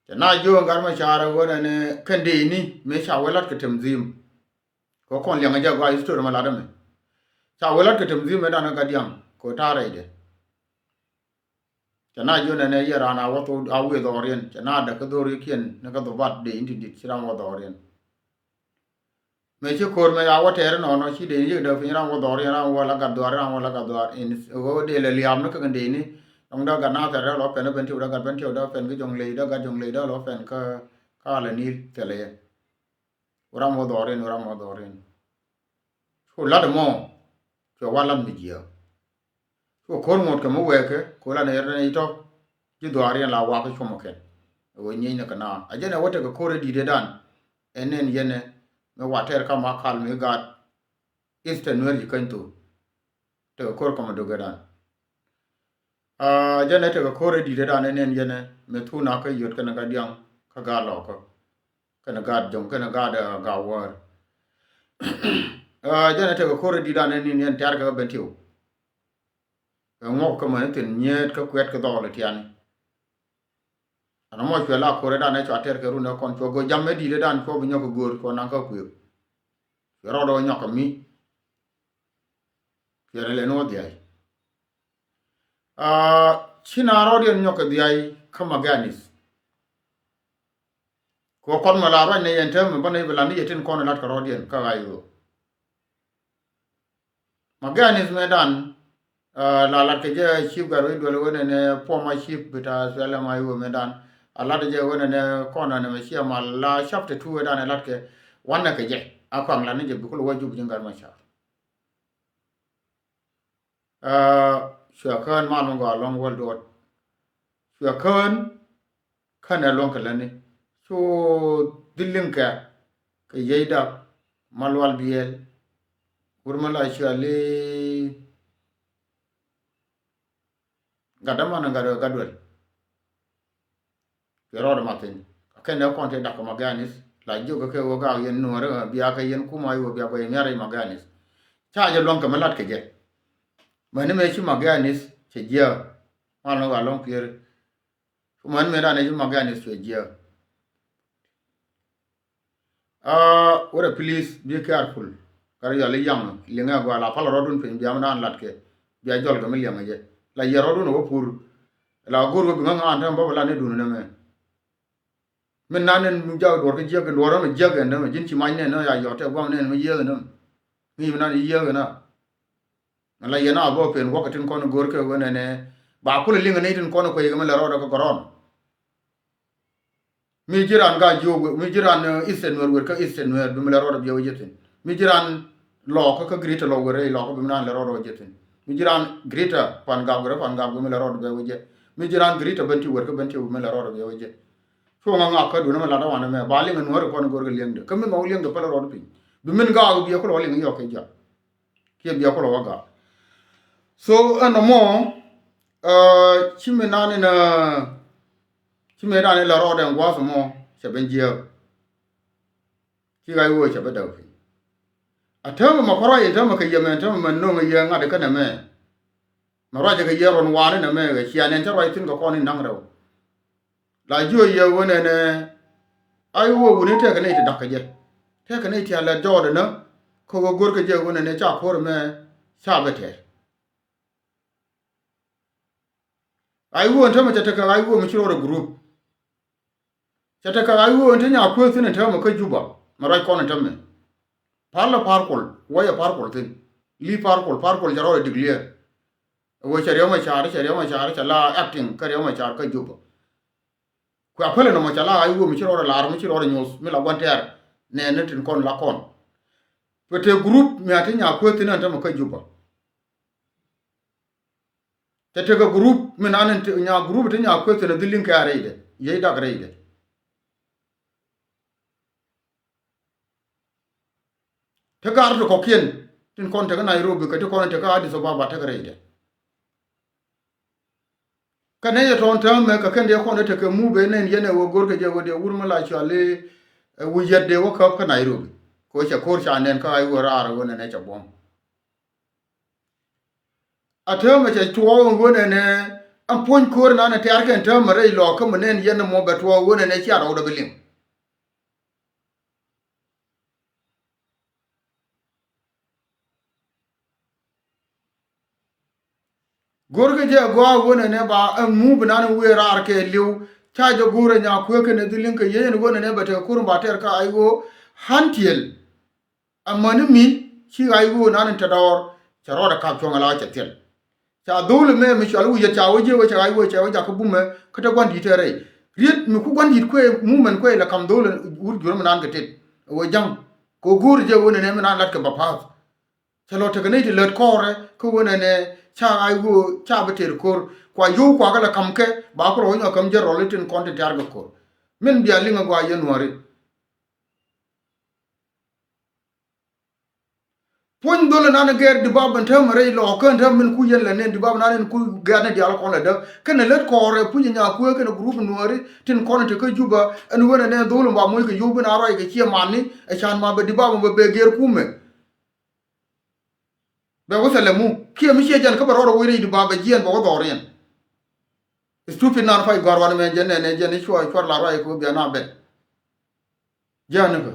na jo ngar ma chara wona ne kande ni me cha welat ke temzim ko kon lianga ja gwa history ma lada me cha welat ke temzim me dana gadiam ko tare de na jo ne yara na wato awe do orien na da ko do rikien ne ko do bat de indi dit siram wa do orien me che kor me ya water no no chi de ye da fi ram wa do orien ram wa la ga do ram wa la ga do in go de le liam no ka de ni ông đó gần nào thì đó là bên thiếu đó gần bên thiếu đó bên cái dòng lì đó gần dòng lì đó là bên cái là níl thế này orang mau dorin ko la de mo ko wala mi jiyo ko kon ngot ko mo weke ko la ne ne to ji dorin la wa ko mo ken wo nyi ne kana ajena wote ko kore di de dan enen yene me water ka ma kal me gat eastern wer ji kan to to ko mo do gadan jene te ko kore di de dan enen yene me tu na ka yot kana ga diang ka ga lo ko kana ga jong kana ga da ga war jene te ko kore di dan enen yen tar ga ben tiu ngok ko man tin nyet ka kwet ka do le tian ana mo chwe la kore dan e cha ter ke ru ne kon cho go jamme di de dan ko bi nyoko gor ko nan ka ku ro do nyoko mi yere le no di ai china ro di nyoko di ai kama ganis ko kon ma la ba ne yen tem ba ne bla ni yetin kon lat ka ro di ka ga yo maganis me dan la lat ke je ship ga ro do le wona ne po ma ship bita sala ma yo me dan ala de je wona ne kon na me sia ma la chapter 2 dan lat ke wana ke je akwang la ne je bu ko waju bu ngar ma sha sha kan ma long ga long wol dot sha kan kana long ka lani so dilinka ke yeida malwal biel urmala shale gadama na gadwel yoro da matin kene konte da ko maganis la jogo ke wo ga yen no ra biya ka yen kuma yo biya ko yen yare maganis cha je lon ka malat ke je mane me chi maganis che je ma no ga lon pier man me da ne chi maganis che je ora please be careful kar ya le yang le nga go la pala rodun pe biya man lat ke biya jol ga me le je la yero do no pur la gor go nga nga ba la ne dun ne me men nanen mu jaw do ko jege do ro me jege ne me jin ci may ne no ya yo te gwam ne me yege no mi na yege na la yena bo pen wakatin kono gor ke wona ne ba ko le linga ne tin kono ko yege me la ro ko goron mi jiran ga jogo mi jiran isten wer ka isten wer dum la ro do yo jetin mi jiran lo ko grita lo wore lo ko bim nan la ro do jetin mi jiran grita pan ga go me la ro do yo je mi jiran grita banti wer ka banti me la ro do yo je so nga ka du na la da wana me bali ngan wor ko ngor gel yende kam ma uleng de pala ro pin bi men ga bi ko lo ling yo ke ja ke bi ko lo waga so ana mo chime nane na chime nane la ro den gwa so mo che ben je ki ga wo che ba da fi atama ma ko ye tama ke yemen tama man no ye nga de kana me ma ro je ke ye ron wane na me ga chi anen ta ro tin ko ni nang ro la jo ye wona ne ai wo woni te ka ne te dakaje te ka ne ti ala do de na ko go gor ke je wona ne cha ko me sa bete ai wo ntama te ka ai wo mi chiro group te ka ai wo ntanya ko tin te ma ka juba ma rai ko na tamme parla parkol wo ya parkol tin li parkol jaro declare wo chariyo ma char la acting kariyo ma char ka juba ko apele no machala ay wo mi chiro la mi chiro nyos mi la wanter ne ne tin kon la kon pete group mi atinya ko tin anta ma ka juba tete ga group mi nanen nya group tinya ko tin dilin ka reide ye da reide te gar to ko kien tin kon te ga Nairobi ka te kon te ga Addis Ababa te ga reide kane ye ton tam me ka kende ko ne te ke mu be ne yene wo gor ke je wo de wurma la chale wu yedde wo ka Nairobi ko cha kor cha nen ka ay wo rara wo ne cha bom atema cha tuwo wo ne an pon kor na na tar kan ta mare lo ka menen yen mo betwo wona ne cha ro da bilim gorga je go wona ne ba an mu bana we rar ke liu cha jo gure nya ko ke ne dilin ka yen wona ne ba ta kurun ba ter ka aigo hantiel amma ni min shi aigo nan ta dawar cha ro da ka chonga la cha tel cha dole me mi chalu ya cha waje wa cha aigo cha waje ka bume ka ta gwandi tere riet mi ku gwandi ko mu men ko la kam dole ur juro nan ga tet wo jang ko gur je wona ne nan lat ka ba pa cha lo ta ga ne ti let kore ko wona ne cha aigo cha beter kor kwa yu kwa kala kamke ba ko ro kam je roletin konti tar ga kor min biya linga gwa ye nuare pon dole na ger di baban ta mare lo kan ta min ku yen la ne di baban na ku ga na di al ko la da kan le ko re pu nya ku kan group nuare tin konti ka juba an wona ne dole ba moy ka yubu na ro ga ci mani e chan ma ba di baban ba be ger ku me be wasale mu ki mi she jan ka ba ro wo ri di baba jien ba wo do ren stupid nan fay gor wan me jenne ne jenne chwa la ro ko be na be jan ko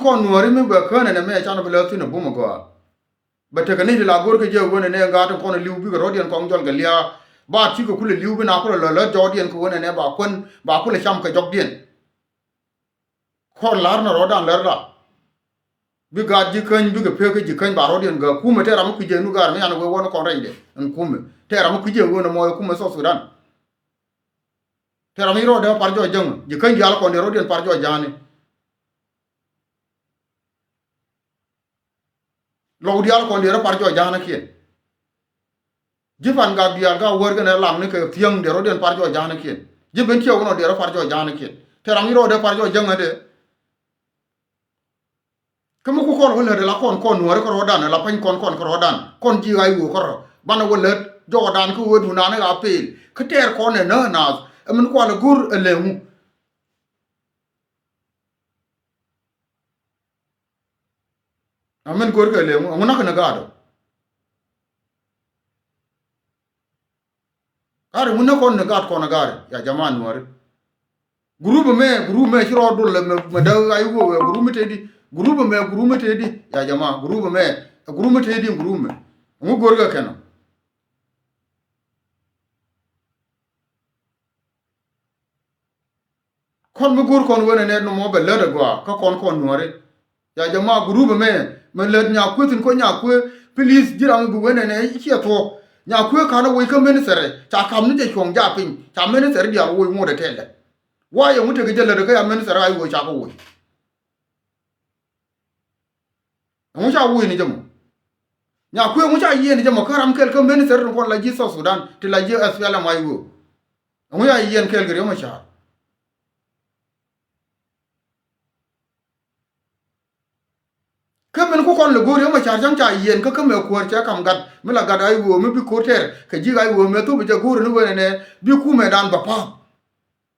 kon nuare mi ba kana ne me chan ba la tin bu mo go ba te kan ni la gor ke je wona ne ga ta kon liu bi ko rodian ko jol ga lia ba ti ko kule liu bi na ko la jodian ko wona ne ba kon ba ko le cham ka jog dien ko lar na rodan lar la bi ga ji kan bi ga pe ke ji kan ba rodian ga ku me te ram ku je nu gar me an wo wona ko re de en ku me te ram ku je wona mo ku me so sudan te ram ro de par jo jang ji kan ji al ko de rodian par jo jani lo di al ko de par jo jana kien jifan ga biar ga wor gane lam ne ke tiang de roden par jo jana kien jiben tiyo no de par jo jana kien terang ro de par jo janga de kemu ku kon wala de la kon nuore ko rodan la pan kon ko rodan kon ji ai wo ko bana wala jo dan ku wodu na na apel ke ter ko ne na amun ko la gur elemu amen gor ke elemu amuna kana gado are munna kon ne gad ko na gare ya jaman nuore groupe me chiro dul le me da ai wo groupe te di groupe te di ya jama groupe te di groupe mu gorga keno kon mu gur kon wona ne no mo be le gwa ka kon nuore ya jama groupe me le nya kutin ko nya ku please jiram bu wona ne chi to nya ku ka no we ka men sere ta kam ni de chong ja pin ta men sere dia wo mo de tele wa ye mutu gele de ka ya men sere ai wo cha ko wo mu cha wo ni jamo nya ku mu cha ye ni jamo karam kel ka men sere ko la ji so sudan ti la ji asfala mai wo mu ya yen kel gere mo cha kamen ko kon le gore ma char jang cha yen ka kame ko cha kam gat me la gad ai wo me bi ko ter ka ji ai wo me to bi ja gore ne wene ne bi ku me dan ba pa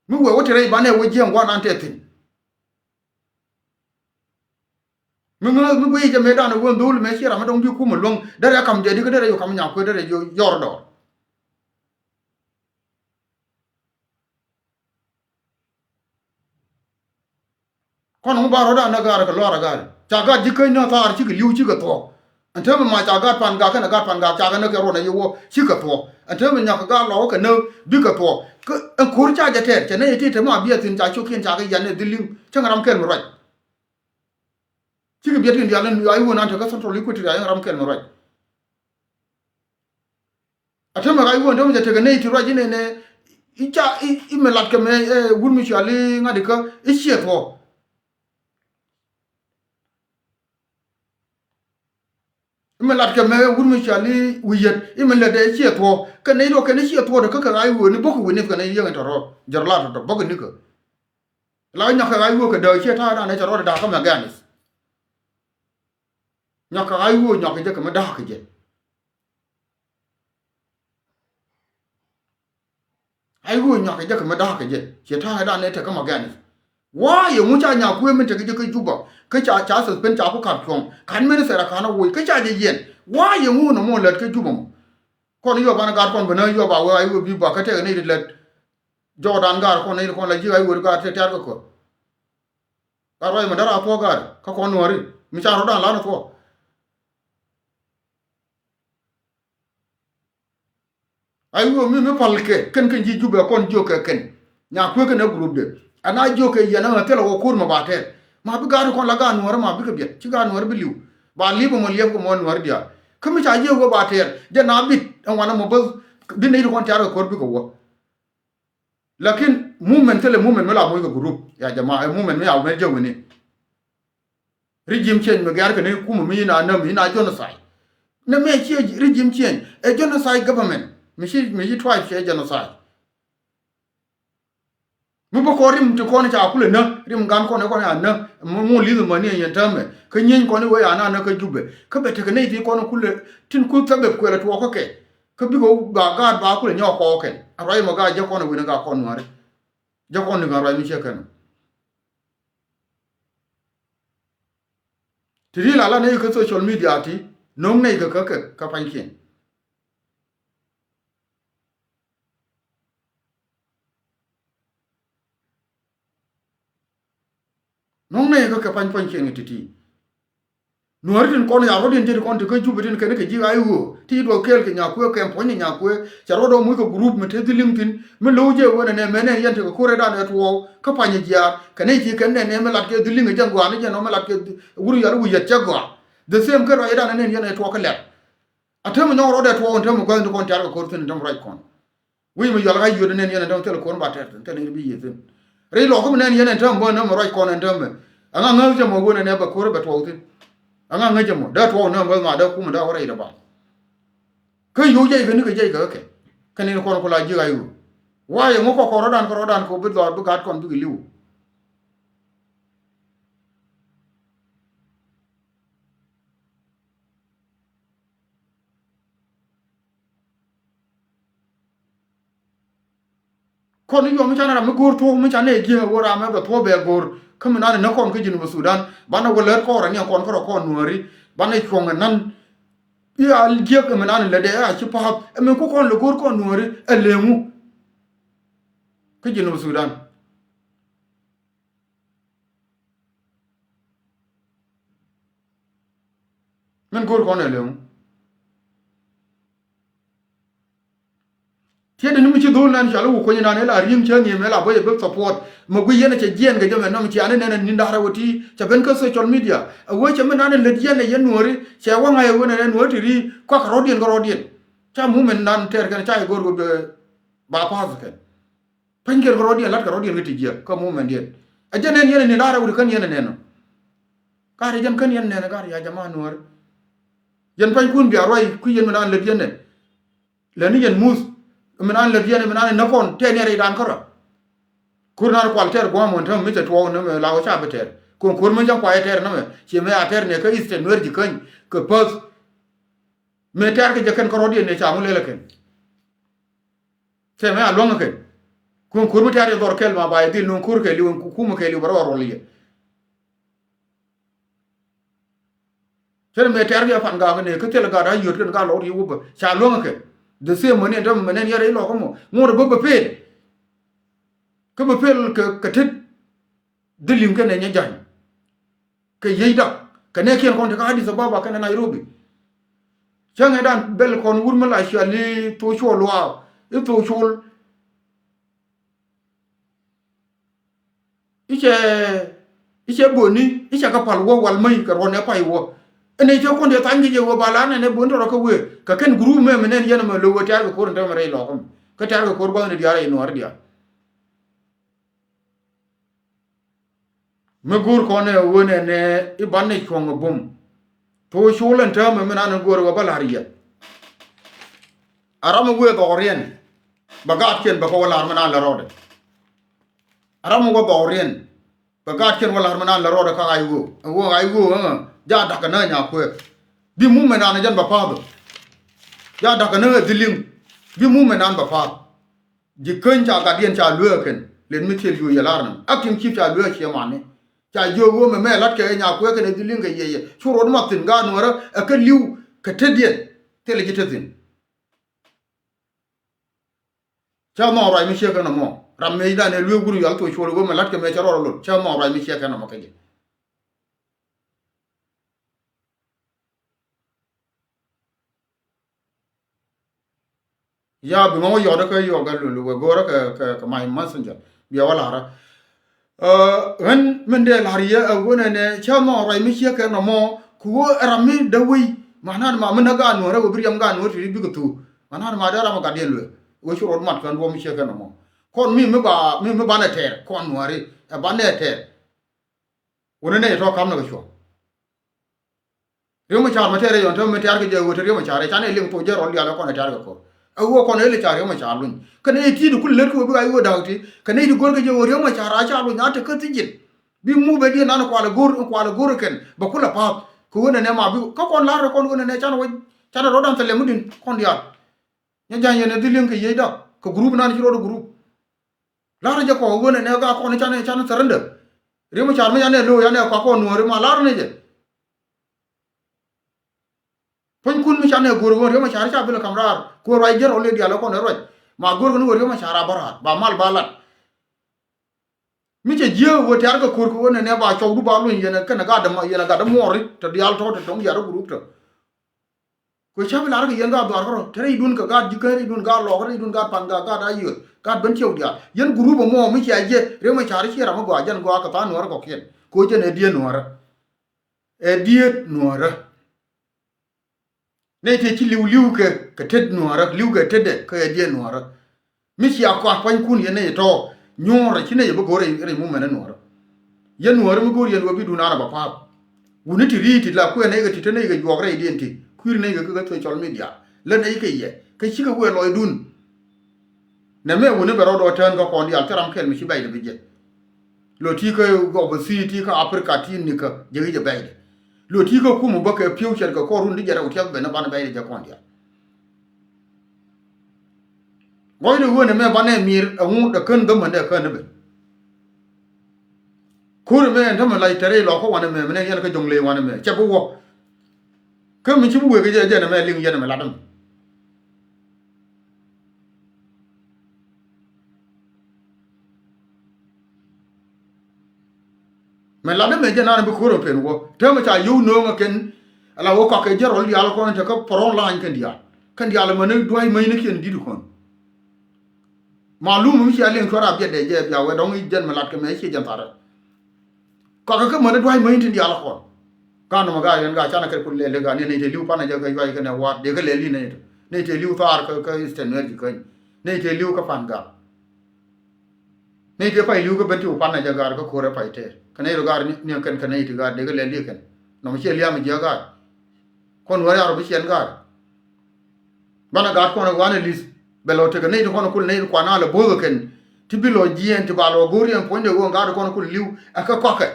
mi wo wotere ba ne wo ji ngwa nan te tin mi wo je me dan wo ndul me shira ma dong bi ku mo long dare kam je di ka dare yo kam nya ko dare yo yor do kon mu baro da na gar ka lora gar cha ga ji kai na tar chi ki liu chi ka to ante ma cha ga pan ga ka na ga pan ga cha ga na ka ro na yo chi ka to ante nya ka ga lo ka no bi ka to ka kur cha ja ter cha ne ti te ma bi tin cha chu kien cha ga yan ne dilim cha ram kel mo rai chi ki bi tin ya ne ai wo na ta ka son to liquid ya ram kel mo rai ate ma ai wo ndo ja te ga ne ti ro ji ne ne i cha i me lat ka me wun mi cha li nga de ka i chi to me lat ke me wun mi chali wiyet i me le de chi to ke ne do ke ne chi to de ka ai wo ni boku ni ka ne yeng to ro jar la to boku ni ka la nya ka ai wo ke de chi ta na ne ro da ka me ganis nya ka ai wo nya ke je ka me da ke je ai go nya ka je ka ma da ka je che ta da ne ta ka ma ga ni wa ye mu cha nya ku men ta ke ke juba ka cha sa pen cha ku ka chong kan men sa ra ka na wo ka cha je yen wa ye mu no mo let ke juba mo kon yo ban ga kon bana yo ba wa ai wo bi ba ka te ne let Jordan gar kon ne kon la ji ai wo ga te tar ko ka ro ma dara to gar ka kon no ri mi cha ro da la no to ai wo mi palke ken ken ji juba kon jo ke ken nya ku ke na group de ana jo ke ya na te lo ko ma ba te ma bi gar kon la ga no ma bi ke bi ci ga no bi liu ba li bo mo liep ko mo no dia ke mi cha je go ba te je na bit an wana mo ba bi ne kon tar ko bi ko wo lakin movement le movement me la mo ko group ya jama ai movement me ya me je woni regime change me gar ke ne ku mi na genocide na me chi regime change a genocide government mi tribe che genocide mu ba ko rim to ko ne cha kule na rim gan ko ne ko na mu li mo ne yen tame ke nyin ko ne we ana na ka jube ka bete ke ne ti ko no kule tin ku ta be ko le to ko ke ka bi ko ga ba kule nyo ko ke arai mo ga je ko ne we ga ko no are je ko ne ga rai mi che kan ti ri la ne ko social media ti no ne ga ka pan kin non ne ka pan chen titi nuarin kon ya rodin ti kon te ka jubitin ke ne ke ji ayu ti do kel ke nya ku ke pon nya ku cha rodo mu ko group me te linkin me loje wona ne mene yente ko kore da ne to ka pan ya ke ne ti ke ne me lat ke dilinga jangwa ne no me lat ke wuru ya ru ya jagwa the same ke ro ida ne ne to ka le atem no rodo to on tem ko kon tar ko tin dam right kon wi me yalla ga yu ne ne dam tel kon ba ter te ne bi yetin re lo ko ne ne tam bo no right kon ndam anga ngal je mo wona ne ba ko ba to tin anga ngaje mo da to no ma da ku da wora ida ba ke yu je ke ni ke je ke ke ni ko la ji ga yu wa ye mo ko rodan ko bi do bu gat kon bi liu kon yo mi chana mi gur to mi chana ge wora ma ba to be gur kam na ne kon ke jinu Sudan bana wala ko ra ni kon ko nuori bana ko nan ya alje ke na le de a ci pa me ko kon le gur ko nuori elemu ke jinu Sudan men gur ko elemu tiede ni mi ci dol nan shalu ko ni nan la rim che ni me la boye be support mo gu yene che jien ga jome no mi ci ane ne ni ndara woti cha ben ko social media wo che me nan le jien ye nori che wa nga ye wona ne noti ri ko ka rodien cha mu men nan ter ga cha gor go be ba pa ke pengel ko rodien lat ka rodien ga ti je ko mu men dien a jene yene ni ndara woti kan yene ne no ka re jan kan yene ne ga ya jama nori yen pan kun bi aroi ku yen nan le jien ne le ni yen mus menan le diene menan na kon tenere dan kora kurna ko alter go mon tam mi te to no me la o cha beter kon kur men jam kwa ter no me che me ater ne ka iste wer di kan ke pas me ter ke jaken ko rodie ne cha mu le ken che me along ken kon kur mi ter dor kel ma ba di non kur ke li on ku mu ke li baro ro li che me ter ya fan ga ne ke tel ga da yot ken ga lo ri u ba cha long ken de se mone ndam menen yare lo ko mo ngor bo be pel ke be pel ke tit dilim ke ne nya jan ke yida ke ne ken kon ka Addis Ababa ke Nairobi change dan bel kon wur mala shali to sho lo e to sho iche boni iche ka pal wo wal mai ka ron ne pai wo ene je kon de tangi je wo bala ne bon ro ko we ka ken guru me menen yana ma lo wotar ko ron ta mare lo ko ka tar ko ba ne diara ino ar dia me gur ko ne wone ne ibanne ko ngobum to shulan ta me mena gor wo bala riya arama we do rien bagat ken ba ko wala armana la rode arama go do rien bagat ken wala armana la rode ka ayu wo ayu ja da kana nya ko bi mu mena na jan ba pa do ja da kana dilim bi mu mena ba pa ji kun cha ga dien cha lue ken len mi til yu ya larn akim chi cha lue che mane cha yo go me lat ke nya ko ke ne dilin ke ye chu ro ma tin ga no ra ka liu ka te dien te le jite tin cha mo ra mi che ka no mo ram me da ne lue guru yal to chu ro go me lat ke me cha ro lo cha mo ra mi che ka no mo ke ya bi mo yo da ka yo ga lu go ra ka my messenger bi wala ra ren men de la riya go ne cha mo ra mi che ka no mo ku ram mi da wi mana ma mun ga no ra go bi yam ga no ri bi ko tu mana ma da ra ma ga de lu wo chu ro mat kan wo mi che ka no mo kon mi ba na ter kon no ri ba ne ter wona ne to kam na go riyo ma char ma tere yon to me tar ke je wo riyo ma char e chane ling po je ron dia ko na tar ko a wo ko ne le char riyo ma char lun kane e ti du kul le ko bi ai wo dawti kane di gor ke je wo riyo ma char a char lun ate ka ti jin bi mu be di nan ko ala gor ken ba kula pa ko wona ne ma bi ko kon la ro kon wona ne chan wo chan ro dan tele mudin kon dia nya jan yene di ling ke ye da ko group nan ci ro do group la ra je ko wona ne ga ko ne chan sarande riyo ma char ma ya ne lo ya ne ko no ri ma la ne je pon kun mi chane gor gor ma char cha bil kamrar ko rai jer ole dia lo ko ne roi ma gor gor ma chara barat ba mal balat mi che je wo tar ko kor ko ne ba chaw du ba lu yene kana ga da ma yene ga da mori to dial to tong ya ro group to ko cha bil ar ga yen ga dwar ko tere idun ka ga jikari idun ga lo ga idun ga pan ga da yu ga ben chew dia yen group mo mi che je re ma char chi ra ma go jan go ka ta no ko ken ko je ne die no ra e die no ra ne te ci liu ke ted nuara liu ke tede ke die nuara mi ci akwa pan kun ye ne to nyora ci ne ye gore re mu mena nuara ye nuara mu gore ye no bi du na ba pa woni ti ri ti la ku ne ga ti ne ga jogre di ti ku ne ga ga to social media le ne ke ye ke ci ga we loy dun ne me woni be ro do tan ga ko ndi al taram kel mi ci bayde bi je lo ti ko go bo si ti ka afrika ti ni ka je je bayde lo ti ko kumu baka future ka ko rundi jara utiya be na bana bayde ja kondia boy de wona me bana mir awu da kan da man da kan be kur me ndam lai tare lo ko wana me ne yan ka jongle wana me che bu wo ka mi ci bu we ga je na me ling je na me ladam me ladam me je na be kuro pen wo te ma cha yu no ma ken ala wo ka ke jero li ala ko ta ka poron la kan dia la me ne doy me ne ken didu kon malum mi ci alen ko rab je de je ya we dong jen me lat ke me ci jan tara ko ka me ne doy me tin dia la kon kan ma ga yan ga chana ke kulle le ga ne te liu pa na ja ga ga ne wa de ga le li ne te liu tar ka isten ne ji kan ne te liu ka pan ga ne te pa liu ka ben ti pa na ja ga ko re pa te kan ne ro ga ni kan ne ti ga de ga le li kan no mi che liam ji ga kon wa ya ro bi chen ga bana ga ko na wa ne lis belo te ga ne to ko ne ko na le bo kan ti bi lo ji en ti ba lo go ri en po ne go ga ko ko liu aka ko ka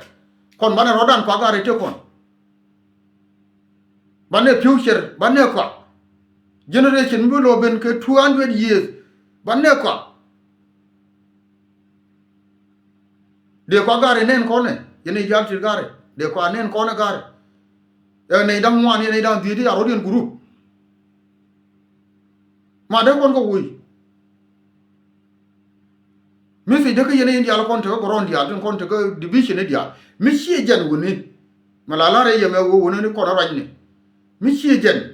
kon bana ro dan pa ga re te kon bane future bane ko generation bi lo ben ke 200 years bane ko de ko gare nen ko ne yene jalti gare de ko nen ko na gare e ne dam wan ne dam di aro den group ma de kon ko wi mi fi de ko yene indi ala kon to ko ron dia den kon to ko division dia mi ci jen woni malala re yeme wo woni ko na rajni mi ci jen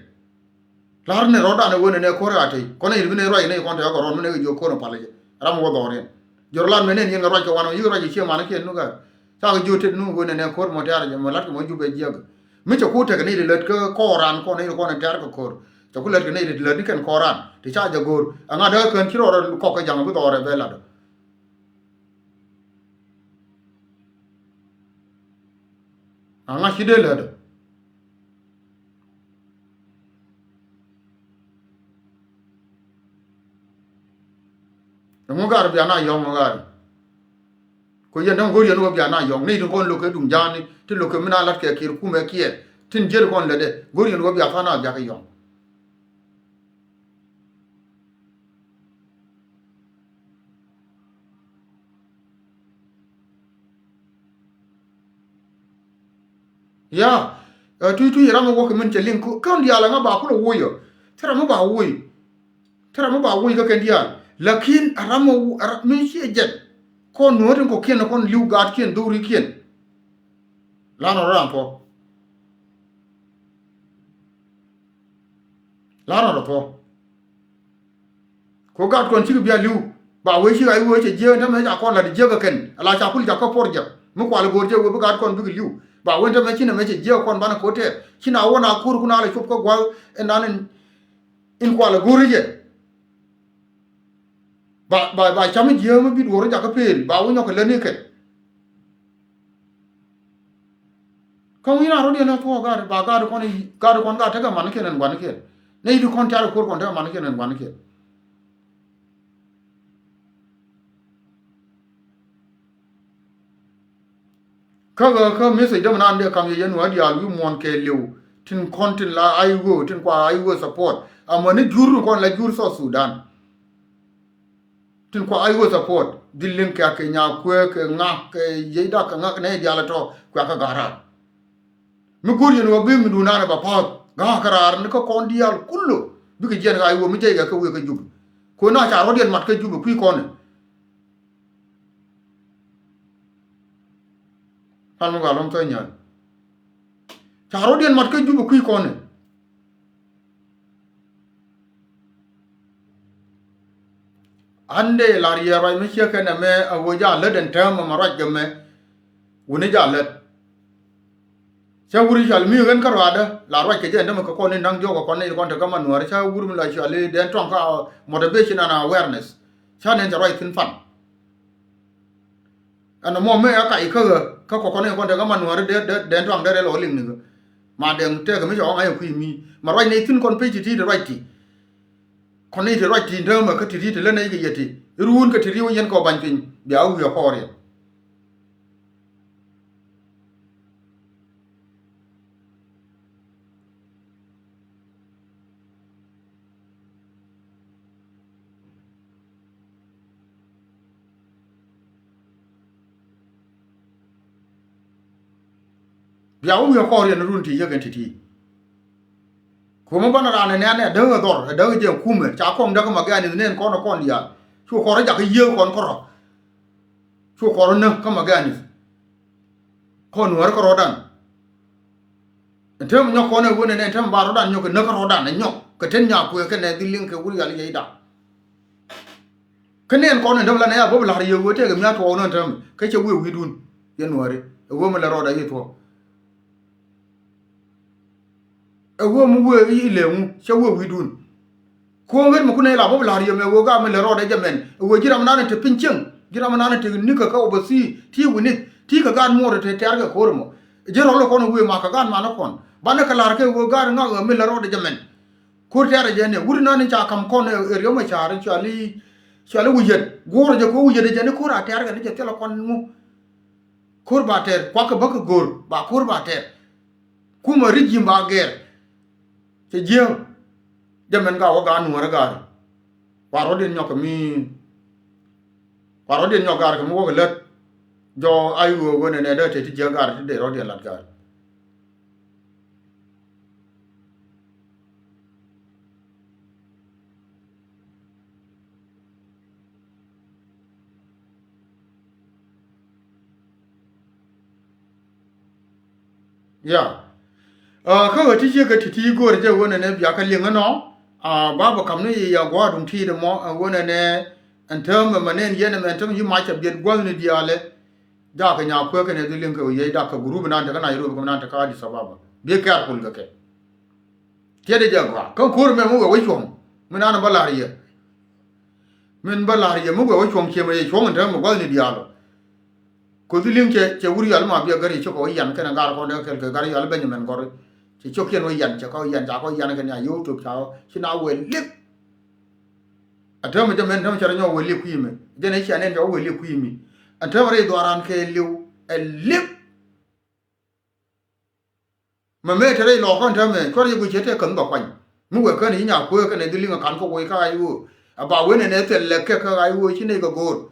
lar ne roda ne woni ne ko rate ko ne ne roy ne kon to ko ron ne jo ko no pale ram wo dore jorlan menen yenga roy ko wano yi roy ci ma ne ken nuga sa ko jote nu woni ne ko mo tar mo lat mo jube jeg mi ci ko te ne le ko ran ko ne ko ne tar ko to ko le ne le ni ken ko ran ti cha ja gor anga da kan ci ro ko ko jang bu dore be la do anga ci de le do mo gar bi ana yong mo gar ko yen don gori no bi ana yong ne to kon lo ke dum jani ti lo ke mina lat ke kir ku me kie tin jer kon le de gori no bi afana ja ke yong ya tu yara mo ko men chelin ko kan dia la ba ko wo yo tara mo ba wo tara mo ba wo ka kan dia lakin aramo min shi jet ko no den ko ken ko liu gat ken duri ken la no ran po la no po ko gat kon ci biya liu ba wo shi ai wo che je ta me ja kon la de je ka ken ala cha kul ja ko por je mo ko ala gorje wo gat kon bi liu ba wanda me china me che je kon bana ko te china wona kur kuna la chop ko gwa enanen in ko ala gorje ba chami je mo bi woro ja ka pel ba wo nyoko le ne ke ko ina ro de na to ga kon ga ta ga man ke nan wan ke ne du kon ta ko kon ta man ke nan wan ke ka me se de man de kam ye no adi al yu mon ke lew tin kontin la aywo tin kwa aywo support amani juru kon la jur so Sudan tin kwa aywo support dilin ka ke nya kwe ke nga ke ye da ka nga ne dia la to kwa ka gara mi guri no bi mi duna na ba pa ga karar ni ko kon dial kullu bi ke jen ga aywo mi je ga ka we ka jub ko na cha ro den mat ka jub ku kon pan mo ga lom to nya cha ro den mat ka jub ku kon ande lariya rai me che kana me awo ja le den tam ma ra je me woni ja le cha wuri jal mi gan karwada la ra ke je ndam ko ko ne nang jo ko ne ko ta kama nuar cha wuri mi la cha le den tong ka motivation and awareness cha ne ja rai tin fan ana mo me aka ka ko ne ko ta kama nuar de den tong de lo ling ni ma den te ka mi jo ngai ku mi ma rai ne tin kon pe ti de rai ti kon ne de rai ti ndam ka ti ti le ne ge yeti ruun ka ti ri yen ko ban pin bia u yo ko re bia u yo ko re ruun ti ye gen ti ko mo bana ran ne ne de dor de je kume cha ko da ko ma ga ni ne ko no kon ya chu ko ra ja ka ye kon ko ro chu ko ro ne ko ma ga ni ko no ko ro dan tem nyo ko ne wona ne tem ba ro dan nyo ko ne ko ro dan ne nyo ko ten nya ko ke ne dilin ke wuri ya le da ke ne ko ne de la ne ya bo la ye wo te ga mi to no tem ke che wi dun ye no re wo mo la ro da ye to wo mu we yi le mu che wo wi dun ko ngen mo kune la bo la ye me wo ga me le ro da jamen wo jira ma na te pinchen jira ma na te ni ka ba si ti wuni ti ka gan mo re te tar ga ko mo jero lo ko no we ma ka gan ma na kon bana ka lar ke wo ga nga me le ro da jamen ko tar je ne wuri na ni cha kam ko ne re mo cha re cha li wujet goro je ko wujet je ne ko ra tar ga ni je te la kon mu ko ba ter kwa ka ba ka gor ba ko ba ter kuma riji ba ger che je jamen ga wa ga nu ra ga paro den nyok mi paro den nyok ga ko mo let jo ayu go ne ne de te je ga te de ro de lat ga ya ka ga ti je ga ti go je wo ne ne bia ka ling no ba ba kam ne ya gwa dum ti de mo wo ne ne an term ma ne ye ne men term yu ma cha bi gwa ne diale da ka nya ko ka ne dilin ka ye da ka guru na ta kana yoro ko na ta ka di sababa be ka kul ga ke te de ja gwa ka kur me mu ga wi chong mu na na bala riye min bala riye mu ga wi chong che me ye chong ta mu gwa ne dialo ko dilin che wuri al ma bi ga ri cho ko yan ka na ga ko ne ka ga ri al ben men ko chỉ cho kiên với dàn cho coi dàn cho coi dàn cái nhà YouTube sao chứ nào quên liếc anh thưa mà cho mình thưa cho nó quên liếc quy mình cho nên cho nên cho quên liếc quy mình anh thưa mà đây đoàn ăn cái liêu liếc mà mấy cái đây lò con thưa mình có gì cũng chết thế cứng bảo quanh muốn quên cái này nhà quê cái này đi liên quan có quên cái ai u à bảo quên này tiền lệ cái ai u chứ này có gột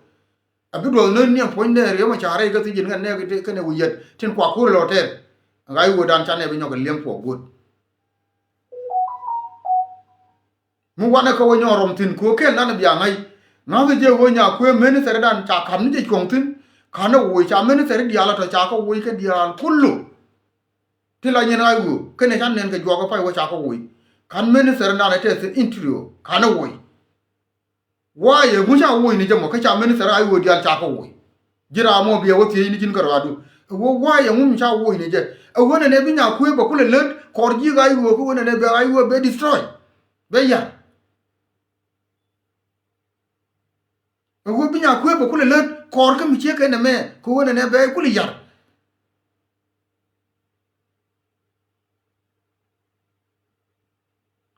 à biết rồi nên niệm point này nếu mà trả đây cái gì cái này cái này quên trên quả cua lò thế ngai wo dan chane bi nyok lem po gut mu wana ka wo nyorom tin ko ken nan bi ngai na je wo nya ko men ser dan cha kam ni je kong tin kana wo cha men ser dia la to cha ko wo ke dia kullu ti la nyen ai wo ken chan nen ke jo ko pai wo cha ko wo kan men ser dan te sin intro kana wo wa ye mu cha wo ni je mo ka cha men ser ai wo dia cha ko wo jira mo bi wo ti ni jin karwadu wo wa ye mu cha wo ni je wo ne bi nya ko ba kula le korji ga ai wo ko ne be ai wo be destroy be ya wo bi nya ko ba kula le kor ka mi che ke ne me ko ne be kula yar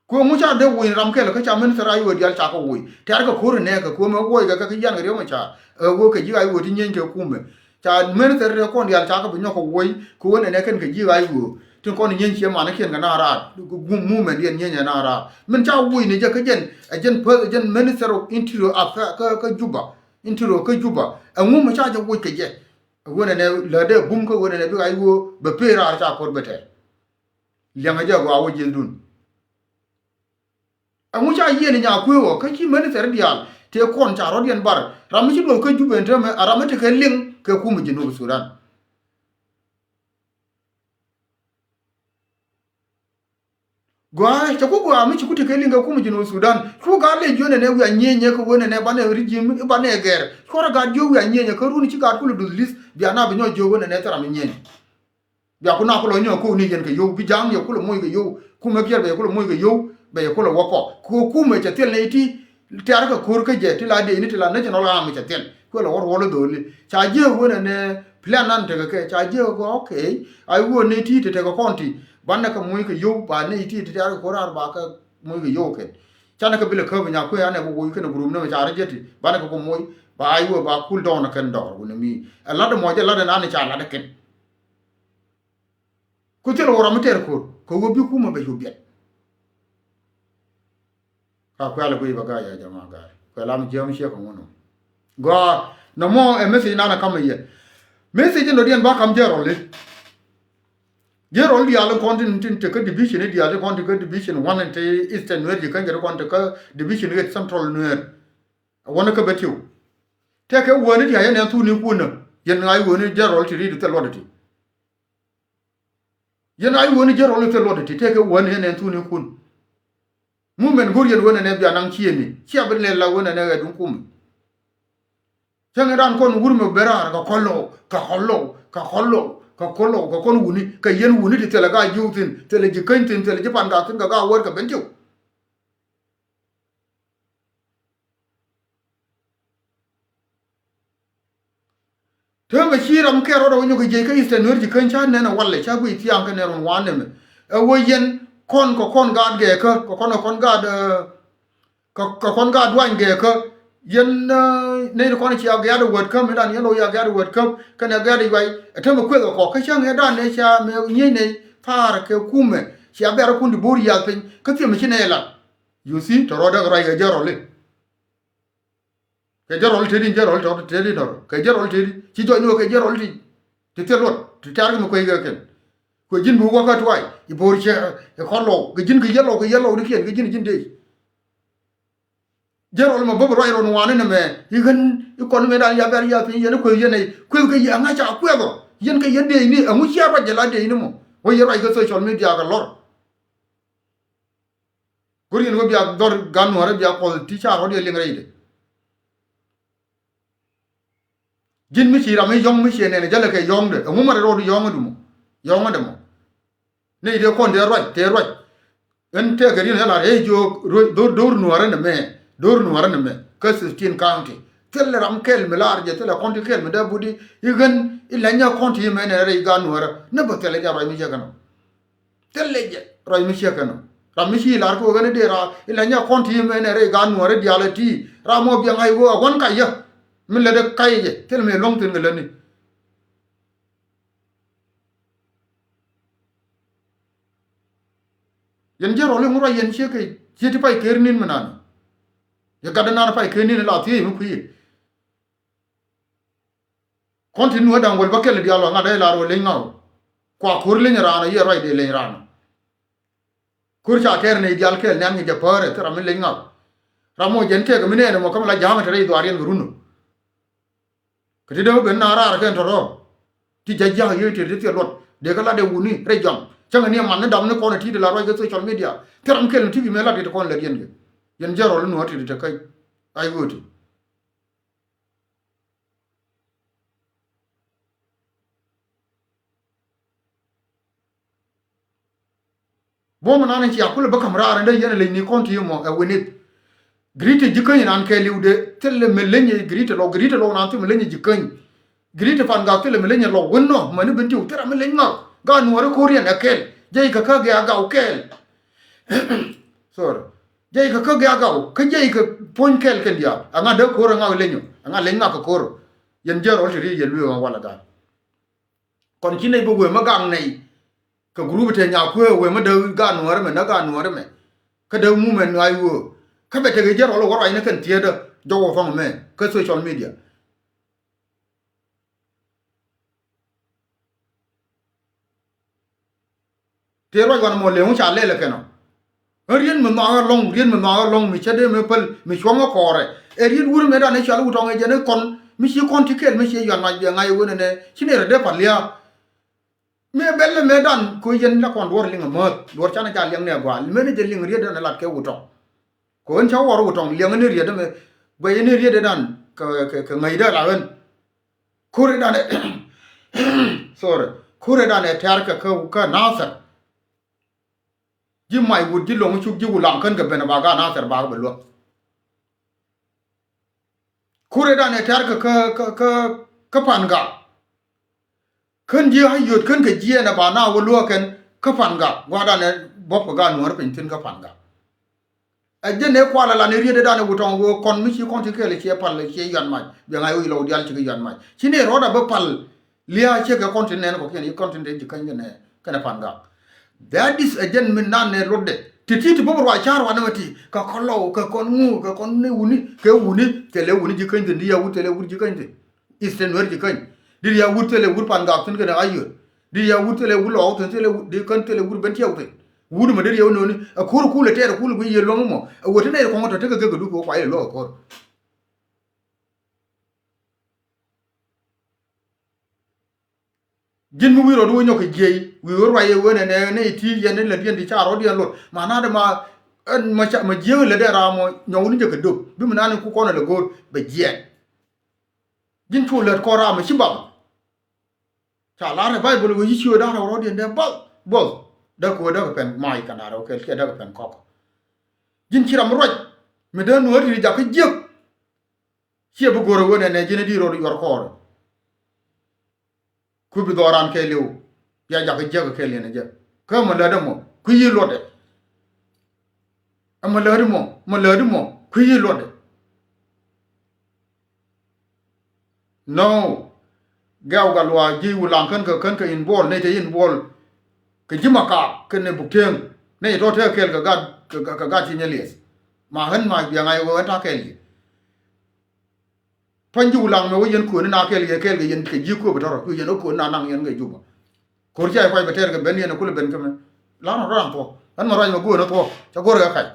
ko mu cha de wo ram ke le ka cha men sara yo dial cha ko wo ter ka ko ne ka ko me wo ga ka yan ga ma cha wo ke ji ga wo ti nyen ke ku me cha men sara ko dial cha ka bi nyo ko wo ko ne ken ke ji ga wo tin ko nyen che ma na ken ga na ra mu me dien nyen na ra men cha wo ni je ka jen men sara intro afa ka juba intro ka juba mu ma cha je wo ke je wo ne le de bum ko wo ne bi ga wo be pe ra cha ko be te yang ja go wo je dun amu cha yene nya ku wo ka ki men ser dial te kon cha ro dien bar ram chi do ka jube ente me arama te ka ling ke ku mu jinu Sudan gwa cha ku gwa mi chi ku te ka ling ku mu jinu Sudan ku ga le jone ne wi nyenye ko wona ne ba ne regime ba ne ger ko ra ga jo wi nyenye ka ru ni chi ga ku du list bi ana bi no jo wona ne tara mi nyenye bi ku na ko lo nyo ko ni yen ke yo bi jang yo ku lo moy ke yo ku me bier be ku lo moy ke yo be ko lo woko ku me cha tel ne ti ter ka kur ka je ti la de ni ti la ne no la me cha tel ko lo wor wolo do li cha je wona ne plan nan te ka cha je ko okay ai wo ne ti te ka konti banna ka moy ke yo ba ne ti te ter ko ra ba ka moy ke yo ke cha na ka bile ka nya ko ya ne wo ke ne group ne cha ra je ti banna ka ko moy ba ai wo ba cool down kan do wona mi la de mo je la de na ne cha la de ken ko te lo wora mo ter ko wo bi ku mo be yo bi ka kwala ko ibaga ya jama ga ko lam jam she ko ngono go no mo e message na kam ye message no dien ba kam jero le jero di ala continent te ka division di ala continent division 1 and eastern where di kan jero continent ka division get central nuer wona ka betiu te ka woni di ya ne tu ni ku na yen ay woni jero ti ri te lodati yen ay woni jero te lodati te ka woni ne tu ni ku mu men gurien wona ne bia nang chieni chia ben le la wona ne ga dun kum changi ran kon wurme berar ka kollo ka hollo ka hollo ka kollo ka kon wuni ka yen wuni ti tele ga jutin tele ji kantin tele ji panda tin ga wor ka benju tembe shiram ke ro do nyu ga je ka isten wer ji kan cha ne na walle cha bu ti am ka ne ron wane me e wo yen kon ko kon ga ge ka ko kon ga de ka kon ga dwan ge ka yen ne ko ni chi ga de word ka me dan yen lo ya ga de word ka ka ne ga de bai ta me kwe ko ka chang ya dan ne cha me ni ne far ke kume cha be ra kun di bori ya pin ka ti me chi ne la you see to ro da ga ga jaro le ke jaro le ti jaro le to te di no ke jaro le ti chi do no ke jaro le ti te lo ti tar me ko ga ken ko jin bu ko ka twai i bori che e kollo ke jin ke yellow di ken ke jin de jero ma bobo ro no wane ne me yigan ikon me dal ya ber ya pin yen ko yen ko ya nga cha ko go yen ke yen de ni amu cia ba je la de ni mo wo yero ay ko social media ga lor gori no biya dor gan wara biya ko ti cha ro de lingre ide jin mi ci ra me yong mi ci ne ne jale ke yong de amu ma ro du yong du mo yong de mo ne ide ko de ro en te ga ni la e jo dor no ara ne me dor no warana me ka 16 county tel ram kel melar je tel konti kel me da budi igen illa nya konti me ne re ga no wara ne ba tel ja ro mi je kana tel je ro mi je kana ram mi lar ko ga ne de ra illa nya konti me ne re ga no wara dialati ra mo bi ngai wo gon ka ya min le de kay je tel me long tin le ni yen je ro le ngura yen che ke je ti pai kernin manana ya kada na pa ke ni la ti mu ku continue dan gol bakel dialo nga de la ro le ngaw kwa kurle ni rana ye roi de le rana kur cha ter ne jal kel nan ni je pare tera mi le ngau ramo jen ke ga mine ne mo kam la jama tere do arien runo kiti de ben na ra ken toro ti jajja ye ti ti lot de kala de wuni re jam changa ni man na dam ne ko na ti de la roi ga social media teram kel ti me la de ko le yen ge yen jaro no ti de kai ai goti bo mo nan ci akula ba kamra ran da yen le ni konti mo e woni grite jikany nan ke liude telle melenye grite lo nan tu melenye jikany grite fan ga telle melenye lo wonno mani bentiu tera melenye ga nuore korean akel jey ka ga ga okel sorry jey ka ga ga ka jey ka pon kel ken dia anga de ko nga lenyo anga lenga ka koro yen jero ri ye lu wala ga kon kinai bu we magang nei ka group te nya ko we ma de ga nuore me na ga nuore me ka de mu men ai wo ka bete ge jero lo waro ina kan tie de jowo fang me ka social media te ro gan mo le hu cha le keno rien me ma long mi chede me pel mi chongo kore e rien wur me da ne cha lu tonge je ne kon mi chi kon tikel mi chi yan ma je ngai wona ne chine re de palia me belle me dan ko yen la kon wor linga mo wor cha na cha leng ne gwa me ne je ling rie de na lat ke wuto ko en chaw waru tong liang ne rie de me ba ne rie de dan ka ngai da la wen kure dan sorry kure dan e tar ka nasar ji mai wud ji long chu ji wulang kan ka ben ba ga nasar ba ba lo kure dan e tar ka pan ga kan ji ha yot kan ka ji na ba na wo lo kan ka pan ga wa dan e bop ga nuar pin tin ka pan ga ajene kwala la ne riede dane wuton wo kon mi ci konti kele ci pal ci yan ma be ngay wi lo dial ci yan ma ci ne roda ba pal liya ci ga konti ne ko ken konti de kan ne kana panga that is ajen min nan ne rodde titi bo wa char wa namati ka kollo ka kon mu ka kon ne wuni ke wuni tele wuni ji kan de ya wu tele wuni ji kan de isten wer ji kan dir ya wu tele wur panga tun ga ayo dir ya wu tele wu lo tele de kan tele wur ben tiawte wudu ma der yow noni a kuru kula tere kulu bu ye longo mo a wote ne ko ngoto tega gega du ko kwaye lo ko jin mu wiro do nyoke jey wi wor waye wona ne ti ye ne le dien di charo dien lo mana de ma en ma cha ma je le de ramo nyowu ni jeka do bi mu nan ku kono le go be je jin tu le ko ramo shi ba cha la re bible wi shi o da ro dien de bol da ko da pen mai kana ro ke da pen kok jin kiram roj me da no ri ja ke jek ci bu goro wona ne jine di ro yor ko ku bi doran ke lew ya ja ke jek ke le ne je ko mo la da mo ku yi lo de am la ri mo ku yi lo de no gaw ga lwa ji wulan kan ka in bol ne te in bol ke jima ka kene bukeng ne to te kel ka ga ti nyeles ma han ma ya ngai wo ta kel panju lang me wo yen ko na kel yen ke ji ko betoro ku yen ko na nang yen ngai juba ko ja fa beter ke ben yen ko le ben ke me la no ran to an ma ran ma go no to ta go ga kai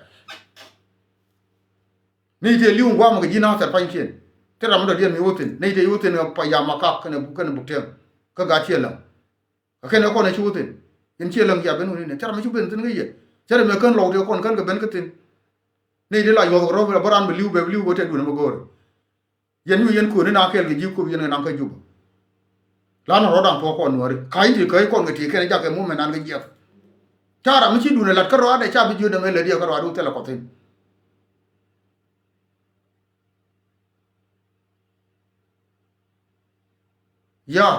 ni te liu ngwa ma ji na ta pan chen te ram do dien mi wotin ne te wotin pa ya ma ka kene bukeng ka ga che lang ka kene ko ne chu wotin in chia lăng ya ben ni chara me chu ben tin ngi chara me kan lo de kon kan ga ben ka tin nei de la yo ro ba ran be liu go te du na go yen ku ni na kel gi ku yen na ka ju la no ro dan to ko no ri kai ti kai kon ga ti ke ja ke mu me nan ga je chara me chi du na la ka ro de cha bi ju de me le de ka ro du te la ko tin ya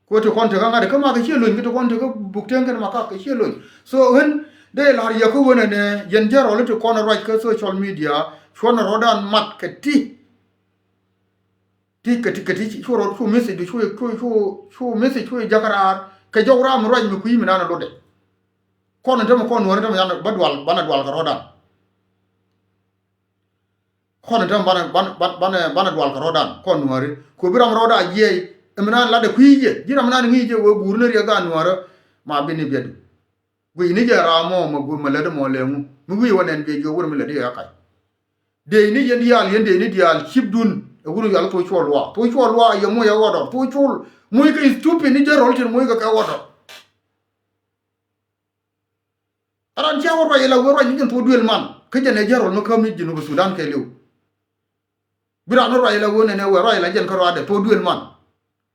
ko to kon te ga ngade kama ka chelo ngi to kon te ga bukten kan maka ka chelo so hen de la ya ko wona ne yen jaro le to kon ro ka social media shona rodan mat ka ti churo chu message chu message chu jakara ka jawra mo roj mi ku yimi nana lode kon te mo kon wona te mo yana badwal bana dwal ka rodan kon te bana dwal ka rodan kon wori ko biram roda ye emna la de kuije jira mna ngi je wo burne ri ga nuara ma bini bedu gwi ni jara mo ma gu ma lede mo lemu mu wi wonen be jo wur mi lede ya kai de ni yen yal yen de ni dial chibdun e wuru yal to cholwa ye mo ya wodo to chol mo ke stupid ni jarol tin mo ka wodo aran ja woro yela woro ni to duel man ke jene jarol no kam ni jinu Sudan ke lew bira no ro yela wona ne woro yela jen ko rade to duel man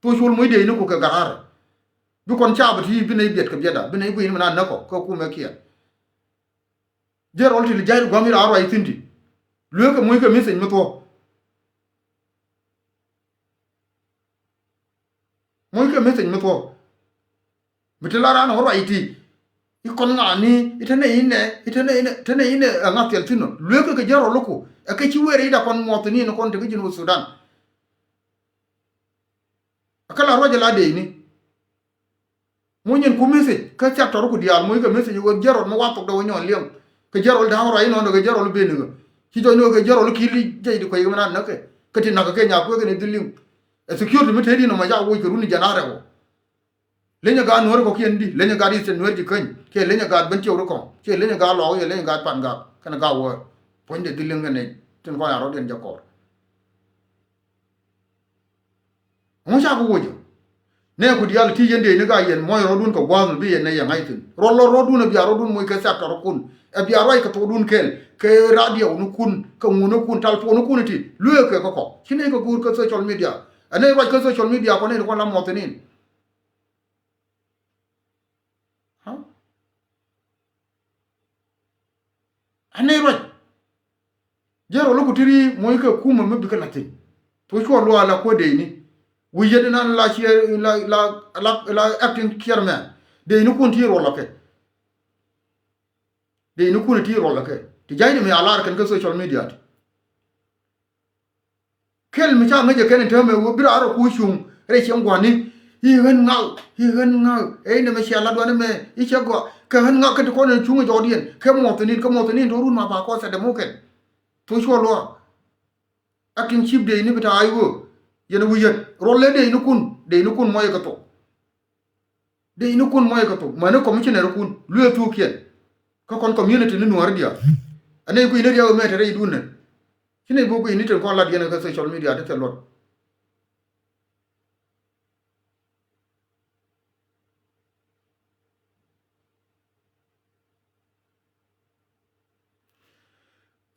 to chol mo de ni ko ka garar du kon cha bati bi ne biet ka bieda bi ne gwi ni na nako ko ku me kiya jarol ti jayr gwamira aro ay tindi luwe ka mo ka message mo to mo ka message mo to bitilara no ro iti ikon ngani itene ine ngatel tino luwe ka jaro loko e ka ci were ida kon mo tini no kon te ginu Sudan akala roje la de ni mo nyen ku message ka cha to ko dial mo ka message wo jaro mo wato do nyon liam ka jaro da ro ay no ga jaro be ni ci do no ga jaro ki li jeydi ko yimana nake kati naka ke nya ko ne dilim e security mi tedi no ma ja wo ko runi janare wo lenya ga no ko kiendi lenya ga di sen werji kan ke lenya ga ban tiyo ko ke lenya ga lo ye lenya ga pan ga kana ga wo ponde dilim ne tin ko ya ro den jakor mo sha ko wojo ne ko dial ti yende ne ga yen moy rodun ko gwamu bi yen ne ya ngaitin rollo rodun bi rodun moy ka sa to kun e bi aroy ka to dun kel ke radio nu kun ka ngono kun talfo nu kun ti luwe ke ko kine ko gur ko social media ane ro ko social media ko ne ko la motenin ha ane ro jero lu kutiri moy ka kuma mabbi kana te to ko lo ala ko de ni wi yedina la ci la acting chairman de ni kun ti ro la ke de ni kun ti ro la ke ti jayni mi alar kan ka social media kel mi cha ngaje ken teme wo bira aro ku shum re chen gwani hi hen ngau e ne me sha la do ne me i che go ka hen ngau ka ko ne chung jo dien ke mo to ru ma ba ko sa de mo ken to sho lo akin chip de ni bita ayu yene wu yet rolle de ni kun moy ka to de ni kun moy ka to mane commissioner kun lu tu kien ka kon community ni nuar dia ane ku ine dia o mete re dunne kine bo ko ini ten ko la yene ka social media de telot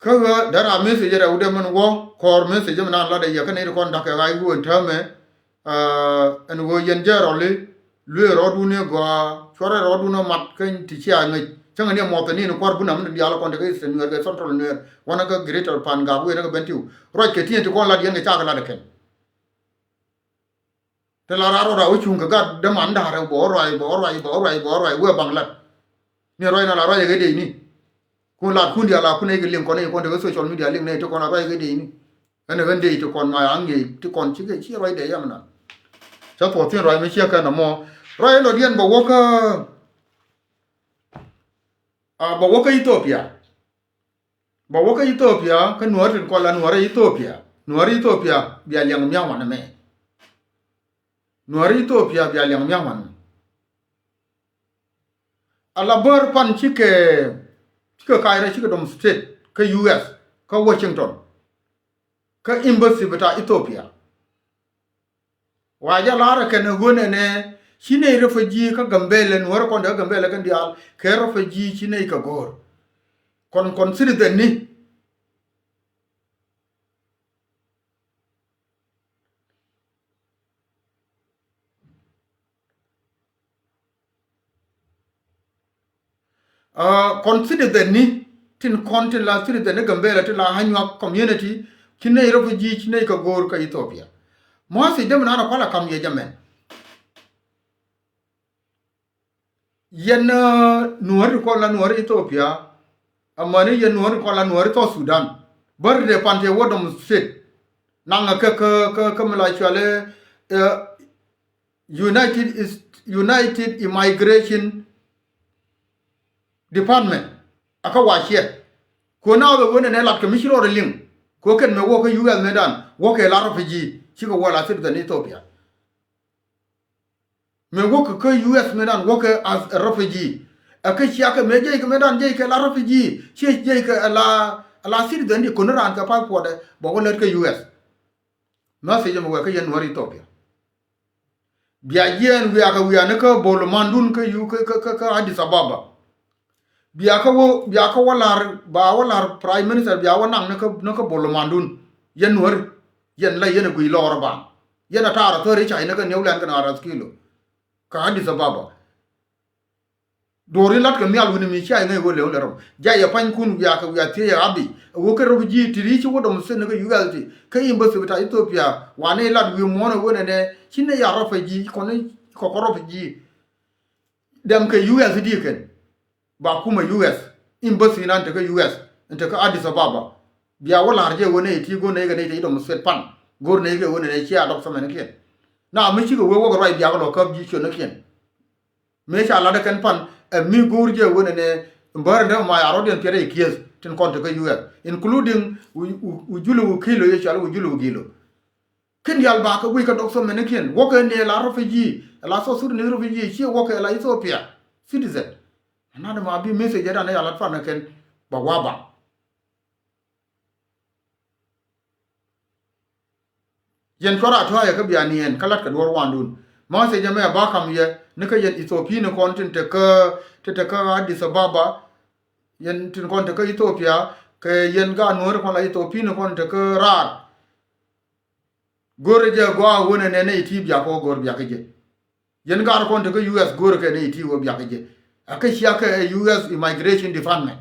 kaga dara message ra ude man wo kor message man la de ya kane ko ndak ga gu entame en wo yen jero le rodu ne go chore rodu no mat kan ti cha ngai changa ne mo tani no kor bunam ne diala kon de ga sen ga central ne wana ga greater pan ga bu ne ga bentiu roj ke ti ko la yen ga cha ga la de ken te la ra ro ra o chung ga de man da ra bo roi wo banglat ne roi na la roi ga de ni kun la kun dia la kun e link kon e kon de social media link ne to kon ra ga de ni ene ga de to kon ma ang ye to kon chi ga chi roi de yam na cha to tin roi me chi ka na mo roi lo dien bo wo ka bo wo ka Ethiopia ka nuar tin kon la nuar Ethiopia bia liang mya wan me nuar Ethiopia bia liang mya wan ala bar pan chi ke kai ra chi ka dom state ka US ka Washington ka embassy bata Ethiopia waja lara ka ne gone ne shine refugee ka gambele nuwar kon da gambele kan dial ka refugee shine ka gor kon consider the ni consider the ni tin content la siri the ne gambele to la hanwa community shine refugee shine ka gor ka Ethiopia mo se dem na na kwala kam ye jamen yen nuwar ko la nuwar Ethiopia amani yen nuwar ko la nuwar to Sudan bar de pante wodom fit nanga ka mala chale United Immigration Department aka washie ko na be wona ne lat commissioner de ling ko ken me wo ko yugal medan wo ke la refugee ci ko wala sir de Ethiopia me work ke US medan work as a refugee aka chiaka me je ke medan je ke la refugee che je ke la citizen di konoran ka passport bo ko ke US ma se je mo ka yen wari Ethiopia biya yen wi aka ka bolo mandun ka yu ka Addis Ababa biya ka walar prime minister biya wanang ka bolo mandun yen wari yen la yen gui lor ba yen atara tori china ka Newland ka aras kilo ka Addis Ababa dori lat ka mial wini mi chai ngai gole olerom ja ya pan kun ya te ya abi wo ka robi ji tiri chi wodom sen ka yugalti ka imba se bita Ethiopia wane lat wi mo no wona ne chinne ya rofa ji kono ko rofa ji dem ka US di ken ba kuma US imba se nan ta ka US ta ka Addis Ababa biya wala harje wona ti go ne ga ne ti dom set pan gor ne ga wona ne chi adop sama ne ken na mi chi go wo ko rai biya ko ka ji cho ne ken me cha la da ken pan mi gurje wona ne mbar da ma yaro den pere kies tin konta ka US including ujulu kilo ye cha ujulu gilo ken yal ba ka wi ka dokso men ken wo ka ne la refugee la so sur ne refugee chi wo ka la Ethiopia citizen na da ma bi message da na yala fa na ken ba wa ba yen kora to ya ka biya ni en kalat ka dor wandun ma se jame ba kam ye ne ka yen Ethiopia ne kontin te ka Addis Ababa yen tin kon te ka Ethiopia ke yen ga nor kon la Ethiopia ne kon te ka rar gore je go wona ne ne ti biya ko gor biya ke je yen ga kon te ka US gore ke ne ti wo biya ke je aka shi aka US immigration department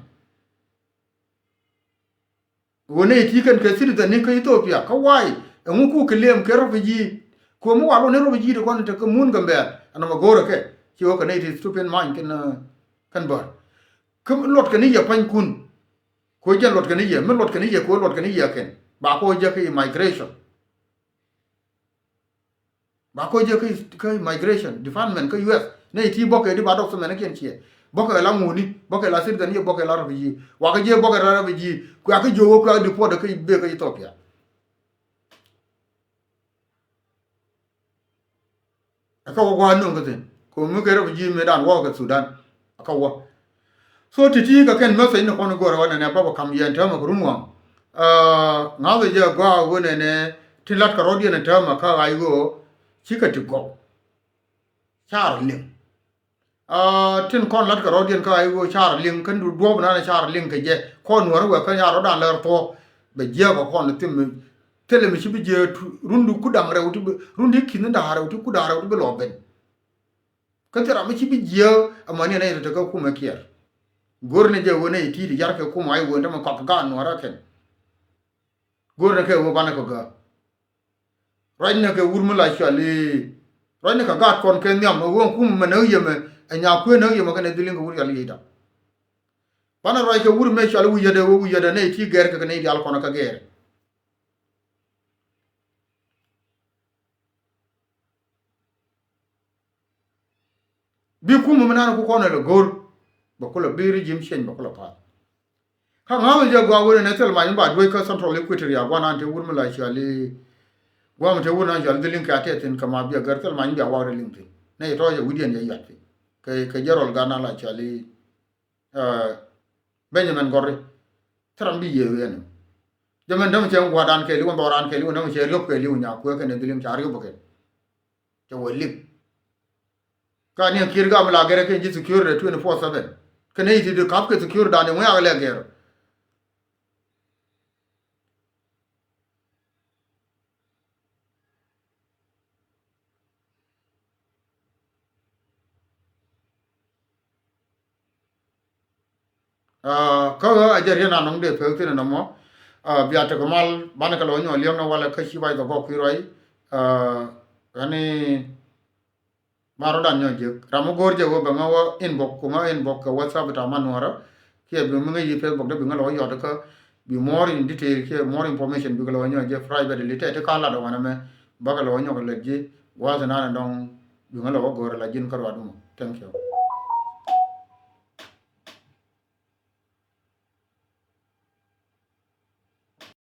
wona ti kan ke citizen ne ka Ethiopia ka wai en ku klem ke refugee ko mu walo ne refugee de kon te ka mun gambe ana ma gore ke ki wo ka ne ti stupid man kan bar kum lot ka ni ya pan kun ko jen lot ka ni ya men lot ka ni ya ko lot ka ni ya ken ba ko je ka immigration ba ko je ka immigration department ka US ne ti boke di ba dok so men ken chi boke la nguni boke la sir ni boke la refugee wa ka je boke la refugee ko ka jowo ko di po de ka be ka Ethiopia aka wo wa no ngaten ko mu ka refugee me dan wo ka Sudan aka wo so titi ka ken masa ina kono gora wana ne baba kam yen tama grunwa ngawe je gwa wona ne tilat ka rodi ne tama ka ayo chika tiko charling tin kon lat ka rodi ka ayo charling kan du do na charling ke je kon wor wa ka yaro dan ler to be je ko kon tim tele mi bi je rundu kudang rewti rundi kin da rewti kudang rewti be loben kan tera mi bi je amani ne to ka kuma kiyar gorne je wona iti di jarke ko mai wonda ma ko ga no ra ken gorne ke wo bana ko ga rajna ke wurmu la chali rajna ka ga kon ke nyam wo ku ma na yeme anya ku na yeme ka ne dilin ko wur yali ida bana raj ke wur me chali wu yede ne iti ger ke ne di al kono ka ger bi ku mu na ko kono le gor bakula biri jim shen bakula pa ka ngawe je gwa wona ne tel ma ba do ka central equator ya gwa na te wurmu la chali gwa mu te wona jal dilin ka te tin kama bi gar tel ma bi wa re lin tin ne to je wudien je yat ke jarol gana la chali Benjamin Gorre trambi ye wen jaman dam chen gwa dan ke li won doran ke li won che lop ke li nya ko ke ne dilin char yo boke te wolik ka ni kirga mala gere ke ji secure 24/7 kene iti de kap ke secure dane mo ya le gero ka ajari na nong de pe tin na mo biya te kamal bana ka lo nyo liam na wala ka shi bai do ko kiroi ani maro dan nyo je ramu gor je wo ba ngawa inbox kuma inbox ka WhatsApp ta manwara ke bi mu ngi Facebook de bi ngalo yo de ka be more in detail ke more information bi galo nyo je private li te ka la do wana me ba galo nyo le je wa na don bi ngalo go la jin karwa dum thank you